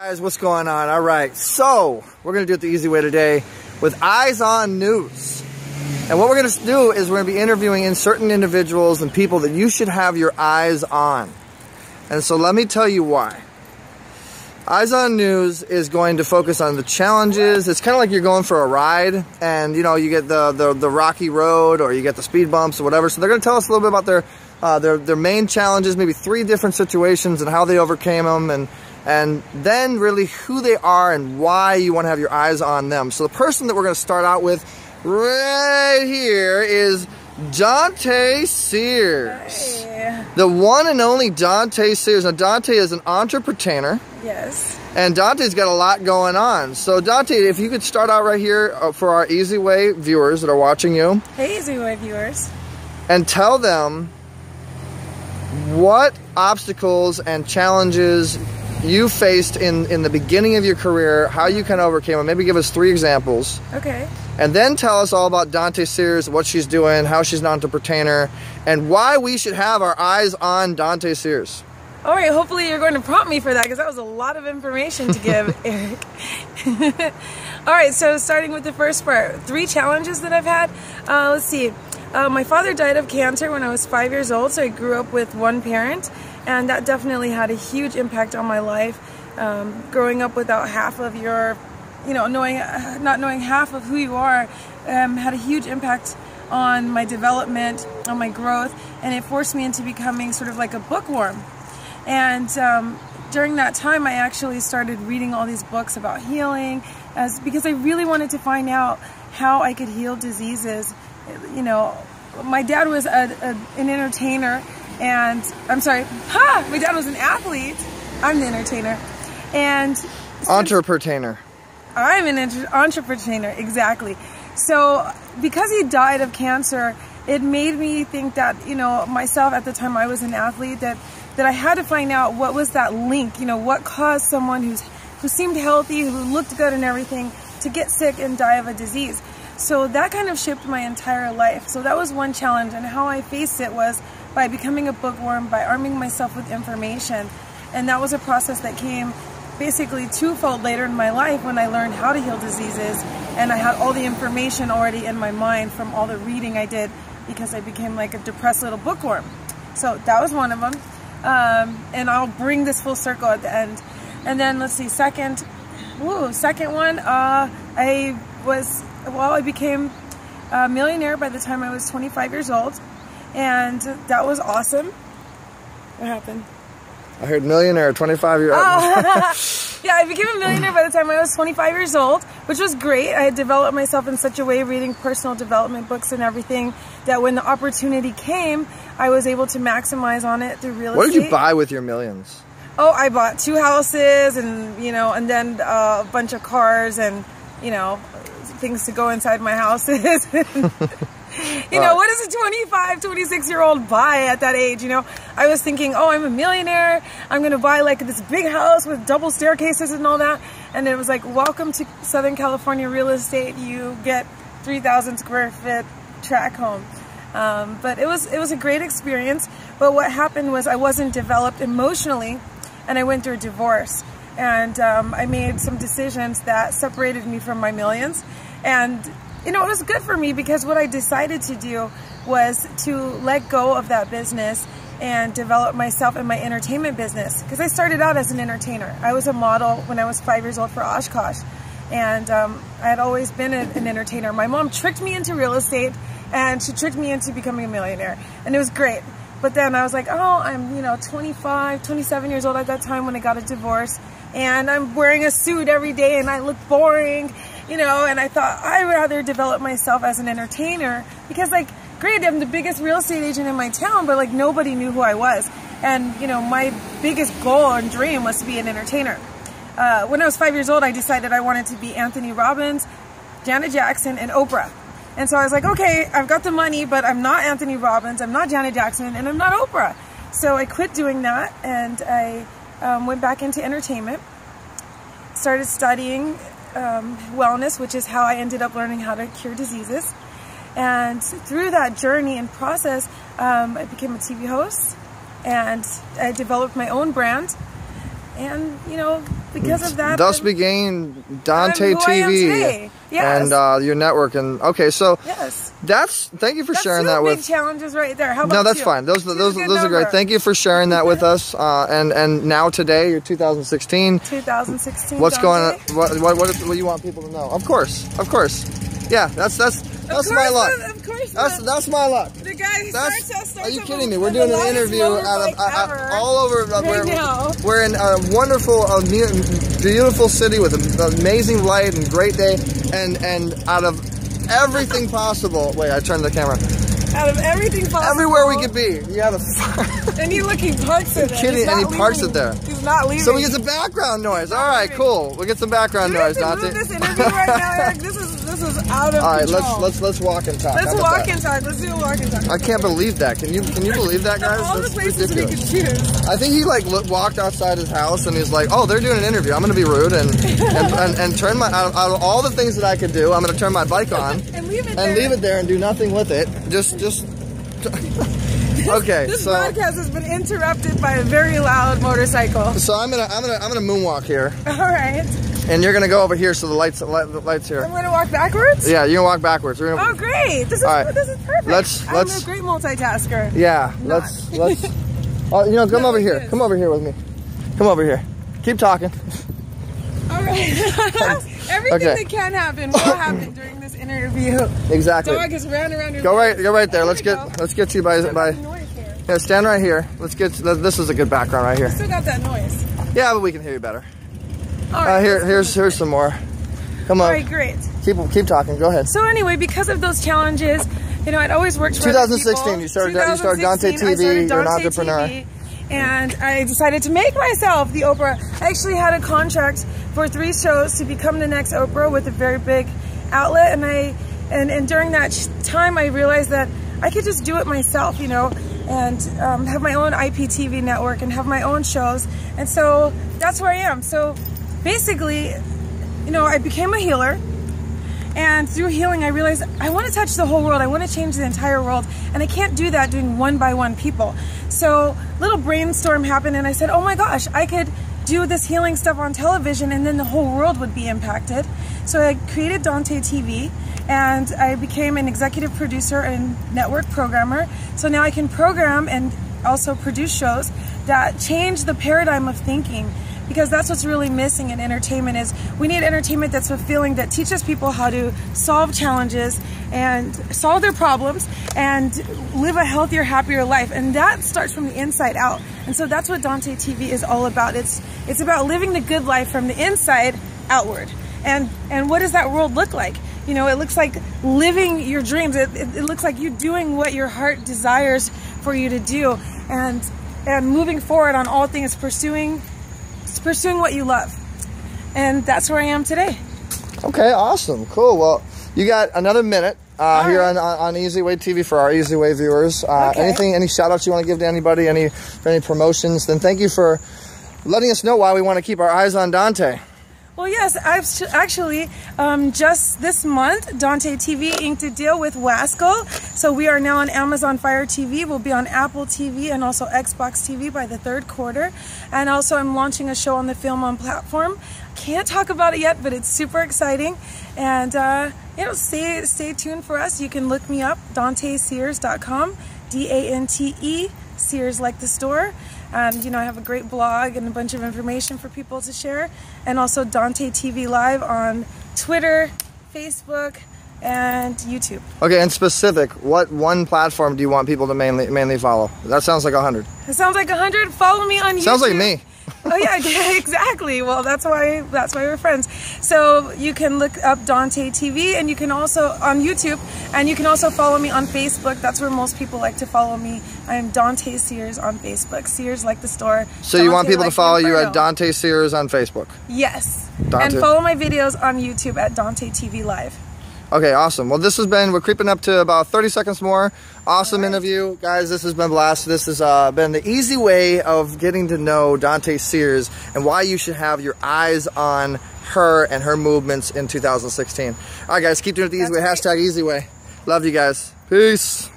Guys, what's going on? All right, so we're going to do it the easy way today with Eyes on News. And what we're going to do is we're going to be interviewing certain individuals and people that you should have your eyes on. And so let me tell you why. Eyes on News is going to focus on the challenges. It's kind of like you're going for a ride and you know, you get the rocky road or you get the speed bumps or whatever. So they're going to tell us a little bit about their main challenges, maybe 3 different situations and how they overcame them, and then really who they are and why you want to have your eyes on them. So the person that we're going to start out with right here is Dante Sears. Hey. The one and only Dante Sears. Now Dante is an entrepreneur. Yes. And Dante's got a lot going on. So Dante, if you could start out right here for our Easy Way viewers that are watching you. Hey Easy Way viewers. And tell them what obstacles and challenges you faced in the beginning of your career, how you kind of overcame them. Maybe give us 3 examples. Okay. And then tell us all about Dante Sears, what she's doing, how she's an entrepreneur, and why we should have our eyes on Dante Sears. All right, hopefully you're going to prompt me for that because that was a lot of information to give, Eric. All right, so starting with the first part, 3 challenges that I've had. Let's see. My father died of cancer when I was 5 years old, so I grew up with one parent, and that definitely had a huge impact on my life. Growing up without half of your, you know, not knowing half of who you are, had a huge impact on my development, on my growth, and it forced me into becoming sort of like a bookworm. And during that time, I actually started reading all these books about healing, because I really wanted to find out how I could heal diseases. You know, my dad was an entertainer, and my dad was an athlete. I'm the entertainer, and Entrepreneur. I'm an entrepreneur, exactly. So because he died of cancer, it made me think that, you know, myself at the time I was an athlete, that I had to find out what was that link, you know, what caused someone who seemed healthy, who looked good and everything, to get sick and die of a disease. So that kind of shaped my entire life. So that was one challenge, and how I faced it was by becoming a bookworm, by arming myself with information. And that was a process that came basically 2-fold later in my life when I learned how to heal diseases, and I had all the information already in my mind from all the reading I did, because I became like a depressed little bookworm. So that was one of them. And I'll bring this full circle at the end. And then let's see, second one, I became a millionaire by the time I was 25 years old, and that was awesome. What happened? I heard millionaire, 25 years old. Oh. Yeah, I became a millionaire by the time I was 25 years old, which was great. I had developed myself in such a way, reading personal development books and everything, that when the opportunity came, I was able to maximize on it through real estate. What did you buy with your millions? Oh, I bought 2 houses, and, you know, and then a bunch of cars, and, you know, things to go inside my houses. You know, what does a 25, 26-year-old buy at that age? You know, I was thinking, oh, I'm a millionaire, I'm going to buy like this big house with double staircases and all that. And it was like, welcome to Southern California real estate. You get 3,000 square foot tract home. But it was a great experience. But what happened was I wasn't developed emotionally, and I went through a divorce. And I made some decisions that separated me from my millions. And you know, it was good for me, because what I decided to do was to let go of that business and develop myself in my entertainment business. Because I started out as an entertainer. I was a model when I was 5 years old for Oshkosh. And I had always been an entertainer. My mom tricked me into real estate, and she tricked me into becoming a millionaire. And it was great. But then I was like, oh, I'm, you know, 25, 27 years old at that time when I got a divorce. And I'm wearing a suit every day, and I look boring. You know, and I thought I'd rather develop myself as an entertainer, because, like, great, I'm the biggest real estate agent in my town, but, like, nobody knew who I was. And, you know, my biggest goal and dream was to be an entertainer. When I was 5 years old, I decided I wanted to be Anthony Robbins, Janet Jackson, and Oprah. And so I was like, okay, I've got the money, but I'm not Anthony Robbins, I'm not Janet Jackson, and I'm not Oprah. So I quit doing that, and I went back into entertainment, started studying wellness, which is how I ended up learning how to cure diseases. And through that journey and process, I became a TV host, and I developed my own brand. And, you know, because of that. Thus began Dante TV yes. and your network. And okay, so yes. Thank you for sharing that with. Big challenges right there. How about No, that's you? fine. Those are great. Thank you for sharing that with us. And now today, you're 2016. 2016. What's going on? What do you want people to know? Of course. Yeah, that's my luck. Of course. That's my luck. The guy who starts are you kidding me? We're doing an interview all over. We're in a wonderful, beautiful city with an amazing light and great day, and out of everything possible. Wait, I turned the camera. Out of everything possible. Everywhere we could be, you have a. And he parks it there. Kidding, and he parks it there. He's not leaving. So we get some background noise. All right, cool. We'll get some background noise, Dante. Move this interview right now, Eric. This is out of All right, control. let's walk and talk. Let's walk and talk. Let's do a walk and talk. I can't believe that. Can you believe that, guys? All the That's places ridiculous. we could choose. I think he walked outside his house and he's like, oh, they're doing an interview. I'm going to be rude and turn my out of all the things that I could do, I'm going to turn my bike on and leave it there and do nothing with it. Just okay. This broadcast has been interrupted by a very loud motorcycle. So I'm gonna moonwalk here. All right. And you're gonna go over here so the lights here. I'm gonna walk backwards? Yeah, you're gonna walk backwards. Oh great. This is perfect. I'm a great multitasker. Yeah, let's oh, come over here. Come over here with me. Come over here. Keep talking. All right. Everything that can happen will happen during this interview. Exactly. Dog is ran around your Go right there. Let's get you by yeah, stand right here. This is a good background right here. Still got that noise. Yeah, but we can hear you better. All right. Here's some more. Come on. All right, great. Keep talking. Go ahead. So anyway, because of those challenges, I'd always worked for 2016. You started Dante TV. You're an entrepreneur. TV, and I decided to make myself the Oprah. I actually had a contract for 3 shows to become the next Oprah with a very big outlet, and during that time I realized that I could just do it myself, and have my own IPTV network and have my own shows, and so that's where I am. So basically, I became a healer, and through healing I realized I want to touch the whole world. I want to change the entire world, and I can't do that doing one by one people. So little brainstorm happened, and I said, oh my gosh, I could do this healing stuff on television and then the whole world would be impacted. So I created Dante TV, and I became an executive producer and network programmer. So now I can program and also produce shows that change the paradigm of thinking, because that's what's really missing in entertainment. Is we need entertainment that's fulfilling, that teaches people how to solve challenges and solve their problems and live a healthier, happier life, and that starts from the inside out. And so that's what Dante TV is all about. It's about living the good life from the inside outward. And what does that world look like? It looks like living your dreams. It looks like you doing what your heart desires for you to do, and moving forward on all things, pursuing what you love. And that's where I am today. Okay, awesome, cool. Well, you got another minute here on Easy Way TV for our Easy Way viewers. Any shout outs you want to give to anybody, any promotions? Then thank you for letting us know why we want to keep our eyes on Dante. Well, yes, actually, just this month, Dante TV inked a deal with Wasco. So we are now on Amazon Fire TV. We'll be on Apple TV and also Xbox TV by the 3rd quarter. And also I'm launching a show on the Film On platform. Can't talk about it yet, but it's super exciting. And, stay tuned for us. You can look me up, DanteSears.com, D-A-N-T-E, Sears like the store. And, I have a great blog and a bunch of information for people to share. And also Dante TV Live on Twitter, Facebook, and YouTube. Okay, and specific, what one platform do you want people to mainly follow? That sounds like 100. It sounds like 100? Follow me on YouTube. Sounds like me. Oh yeah, exactly. Well, that's why we're friends. So you can look up Dante TV, and you can also on YouTube, and you can also follow me on Facebook. That's where most people like to follow me. I am Dante Sears on Facebook. Sears like the store. So Dante, you want people to follow you at Dante Sears on Facebook? Yes. Dante. And follow my videos on YouTube at Dante TV Live. Okay, awesome. Well, we're creeping up to about 30 seconds more. Awesome interview. Guys, this has been blast. This has been the easy way of getting to know Dante Sears and why you should have your eyes on her and her movements in 2016. All right, guys, keep doing it the easy way. #EasyWay. Love you guys. Peace.